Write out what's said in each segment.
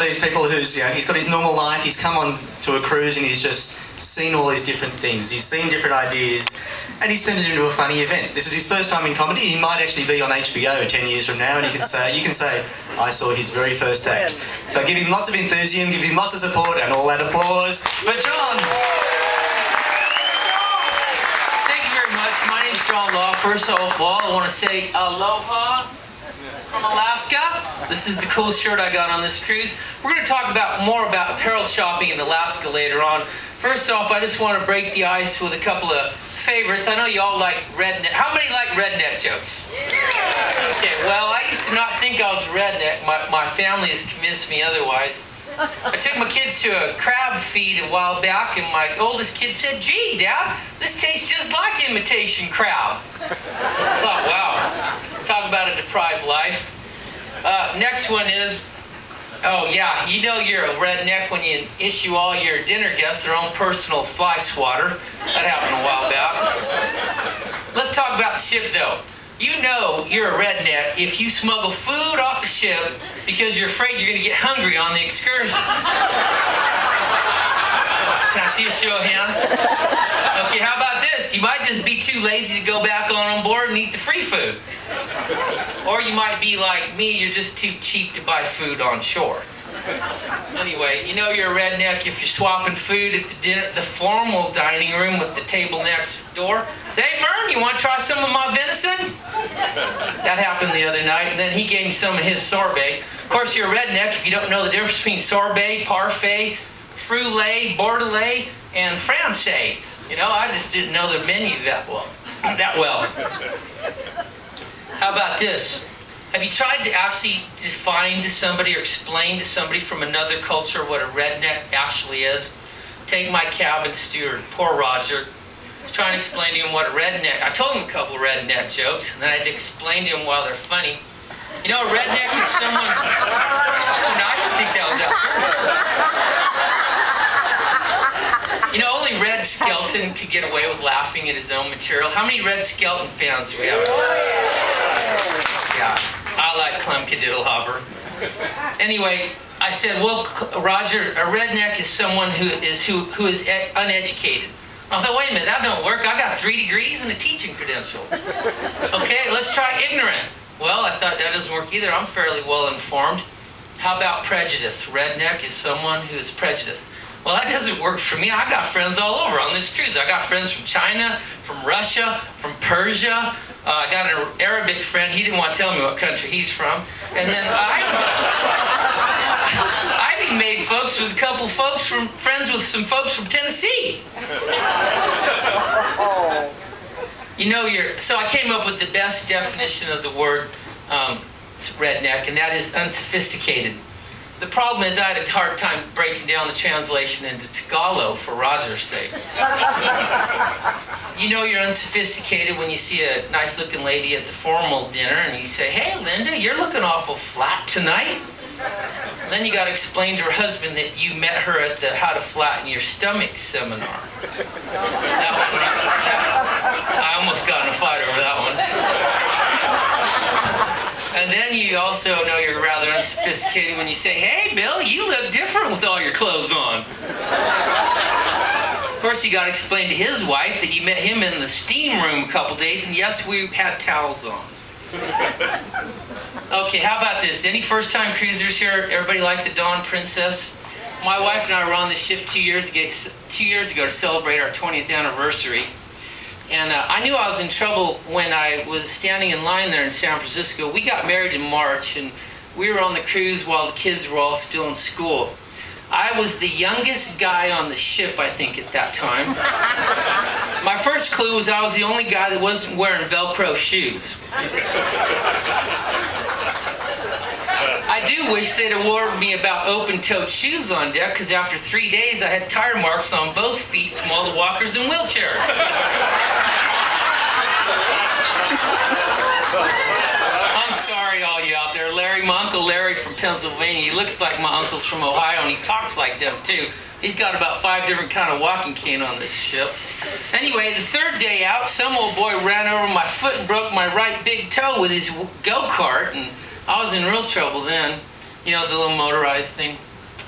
of these people who's, you know, he's got his normal life, he's come on to a cruise and he's just seen all these different things. He's seen different ideas and he's turned it into a funny event. This is his first time in comedy. He might actually be on HBO 10 years from now and you can say, I saw his very first act. So give him lots of enthusiasm, give him lots of support and all that applause for John. Thank you very much. My name is Jonny Law. First of all, I want to say aloha from Alaska. This is the coolest shirt I got on this cruise. We're going to talk more about apparel shopping in Alaska later on. First off, I just want to break the ice with a couple of favorites. I know you all like redneck. How many like redneck jokes? Yeah. Okay, well, I used to not think I was a redneck. My family has convinced me otherwise. I took my kids to a crab feed a while back, and my oldest kid said, "Gee, Dad, this tastes just like imitation crab." I thought, wow, talk about a deprived life. Next one is, oh yeah, you know you're a redneck when you issue all your dinner guests their own personal fly swatter. That happened a while back. Let's talk about the ship though. You know you're a redneck if you smuggle food off the ship because you're afraid you're going to get hungry on the excursion. Can I see a show of hands? Okay, how about this? You might just be too lazy to go back on board and eat the free food. Or you might be like me, you're just too cheap to buy food on shore. Anyway, you know you're a redneck if you're swapping food at the formal dining room with the table next door. Say, "Hey, Vern, you want to try some of my venison?" That happened the other night, and then he gave me some of his sorbet. Of course, you're a redneck if you don't know the difference between sorbet, parfait, frulet, bordelais, and francais. You know, I just didn't know the menu that well. How about this? Have you tried to actually define to somebody or explain to somebody from another culture what a redneck actually is? Take my cabin steward, poor Roger. I was trying to explain to him what a redneck... I told him a couple of redneck jokes, and then I had to explain to him why they're funny. You know, a redneck is someone... Oh, no, I didn't think that was that. You know, only Red Skelton could get away with laughing at his own material. How many Red Skelton fans do we have? Yeah, I like Clem Cadiddlehopper. Anyway, I said, well, Roger, a redneck is someone who is uneducated. I thought, wait a minute, that don't work. I got 3 degrees and a teaching credential. Okay, let's try ignorant. Well, I thought that doesn't work either. I'm fairly well informed. How about prejudice? Redneck is someone who is prejudiced. Well, that doesn't work for me. I got friends all over on this cruise. I got friends from China, from Russia, from Persia. I got an Arabic friend. He didn't want to tell me what country he's from. And then I even made friends with some folks from Tennessee. You know, so I came up with the best definition of the word redneck, and that is unsophisticated. The problem is I had a hard time breaking down the translation into Tagalog for Roger's sake. You know you're unsophisticated when you see a nice-looking lady at the formal dinner and you say, "Hey, Linda, you're looking awful flat tonight." And then you got to explain to her husband that you met her at the How to Flatten Your Stomach seminar. That one, I almost got in a fight over that one. And then you also know you're rather unsophisticated when you say, "Hey, Bill, you look different with all your clothes on." Of course, you got to explain to his wife that you met him in the steam room a couple days, and yes, we had towels on. Okay, how about this? Any first-time cruisers here? Everybody like the Dawn Princess? My wife and I were on the ship 2 years ago to celebrate our 20th anniversary. And I knew I was in trouble when I was standing in line there in San Francisco. We got married in March, and we were on the cruise while the kids were all still in school. I was the youngest guy on the ship, I think, at that time. My first clue was I was the only guy that wasn't wearing Velcro shoes. I do wish they'd have warned me about open-toed shoes on deck, because after 3 days I had tire marks on both feet from all the walkers and wheelchairs. I'm sorry, all you out there. Larry, my Uncle Larry from Pennsylvania, he looks like my uncles from Ohio, and he talks like them too. He's got about 5 different kind of walking cane on this ship. Anyway, the third day out, some old boy ran over my foot and broke my right big toe with his go-kart, and I was in real trouble then. You know, the little motorized thing.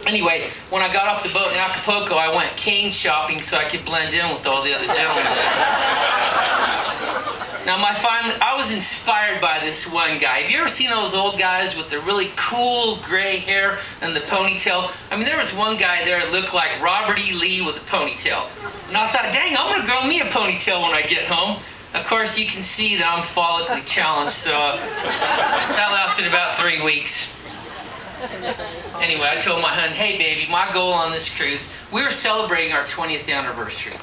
Anyway, when I got off the boat in Acapulco, I went cane shopping so I could blend in with all the other gentlemen. Now, I was inspired by this one guy. Have you ever seen those old guys with the really cool gray hair and the ponytail? I mean, there was one guy there that looked like Robert E. Lee with a ponytail. And I thought, dang, I'm going to grow me a ponytail when I get home. Of course, you can see that I'm follically challenged, so that lasted about 3 weeks. Anyway, I told my hon, hey, baby, my goal on this cruise, we were celebrating our 20th anniversary.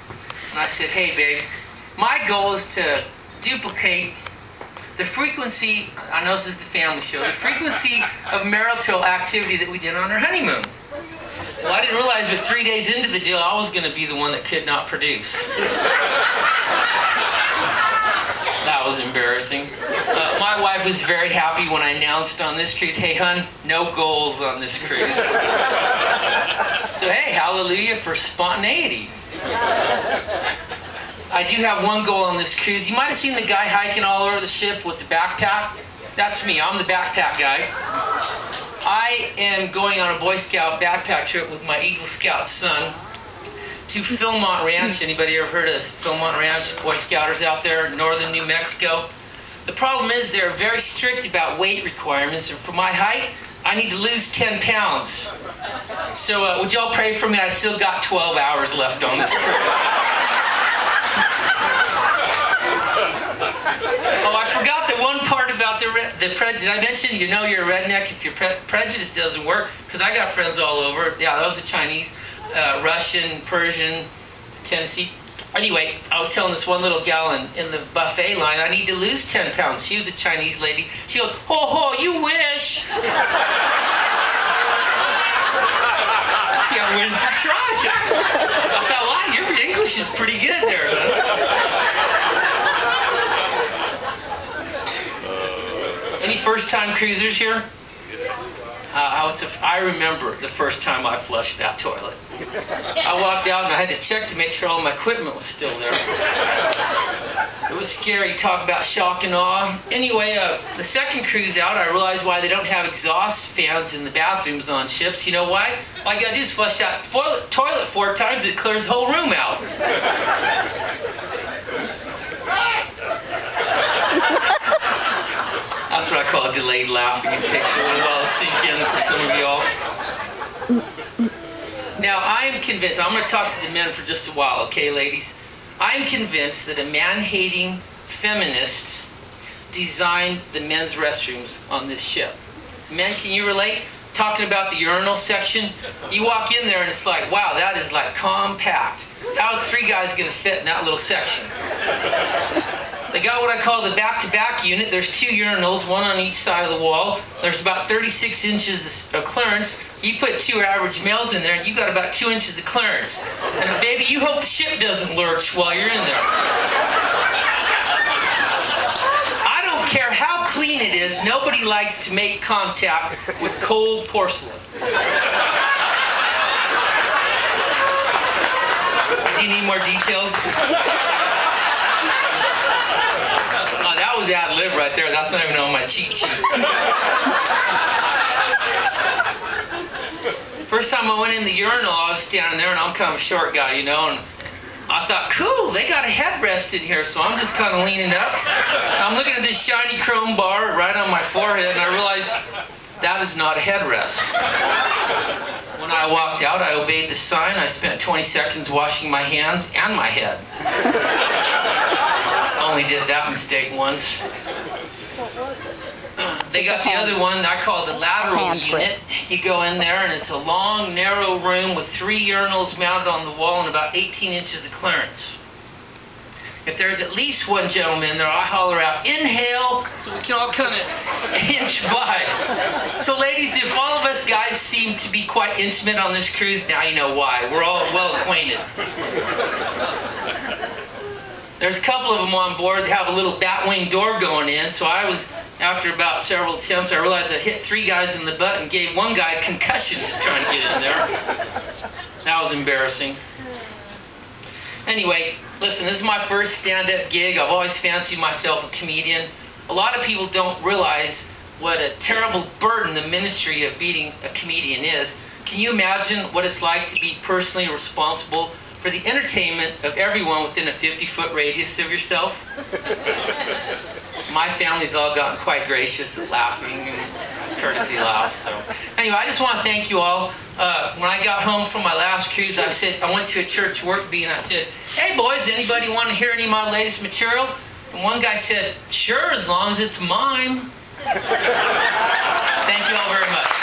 And I said, hey, babe, my goal is to duplicate the frequency, I know this is the family show, the frequency of marital activity that we did on our honeymoon. Well, I didn't realize that 3 days into the deal, I was going to be the one that could not produce. That was embarrassing. My wife was very happy when I announced on this cruise, hey, hun, no goals on this cruise. So, hey, hallelujah for spontaneity. I do have one goal on this cruise. You might have seen the guy hiking all over the ship with the backpack. That's me. I'm the backpack guy. I am going on a Boy Scout backpack trip with my Eagle Scout son to Philmont Ranch. Anybody ever heard of Philmont Ranch? Boy Scouters out there in northern New Mexico. The problem is they're very strict about weight requirements, and for my height, I need to lose 10 pounds. So would y'all pray for me? I still got 12 hours left on this cruise. Oh, I forgot the one part about the prejudice. Did I mention, you know you're a redneck if your prejudice doesn't work? Because I got friends all over. Yeah, that was the Chinese, Russian, Persian, Tennessee. Anyway, I was telling this one little gal in the buffet line, I need to lose 10 pounds. She was a Chinese lady. She goes, ho ho, you wish. Yeah, win for trying. I thought, wow, your English is pretty good there, Any first-time cruisers here? I remember the first time I flushed that toilet. I walked out and I had to check to make sure all my equipment was still there. It was scary. Talk about shock and awe. Anyway, the second cruise out, I realized why they don't have exhaust fans in the bathrooms on ships. You know why? All you gotta do is flush that toilet 4 times, it clears the whole room out. That's what I call delayed laughing. It takes a little while to sink in for some of y'all. Now, I am convinced, I'm going to talk to the men for just a while, okay, ladies? I am convinced that a man-hating feminist designed the men's restrooms on this ship. Men, can you relate? Talking about the urinal section, you walk in there and it's like, wow, that is like compact. How is 3 guys going to fit in that little section? They got what I call the back-to-back unit. There's 2 urinals, one on each side of the wall. There's about 36 inches of clearance. You put 2 average males in there, and you got about 2 inches of clearance. And baby, you hope the ship doesn't lurch while you're in there. I don't care how clean it is, nobody likes to make contact with cold porcelain. Do you need more details? That was ad-lib right there. That's not even on my cheat sheet. First time I went in the urinal, I was standing there, and I'm kind of a short guy, you know, and I thought, cool, they got a headrest in here, so I'm just kind of leaning up. I'm looking at this shiny chrome bar right on my forehead, and I realized that is not a headrest. When I walked out, I obeyed the sign. I spent 20 seconds washing my hands and my head. Only did that mistake once. They got the other one I call the lateral unit. You go in there and it's a long, narrow room with 3 urinals mounted on the wall and about 18 inches of clearance. If there's at least one gentleman there, I holler out, inhale, so we can all kind of inch by. So ladies, if all of us guys seem to be quite intimate on this cruise, now you know why. We're all well acquainted. There's a couple of them on board that have a little batwing door going in, so after about several attempts, I realized I hit 3 guys in the butt and gave one guy a concussion just trying to get in there. That was embarrassing. Anyway, listen, this is my first stand-up gig. I've always fancied myself a comedian. A lot of people don't realize what a terrible burden the ministry of being a comedian is. Can you imagine what it's like to be personally responsible for the entertainment of everyone within a 50-foot radius of yourself? My family's all gotten quite gracious at laughing and courtesy laugh. So anyway, I just want to thank you all. When I got home from my last cruise, I went to a church work bee and I said, "Hey boys, anybody want to hear any of my latest material?" And one guy said, "Sure, as long as it's mime." Thank you all very much.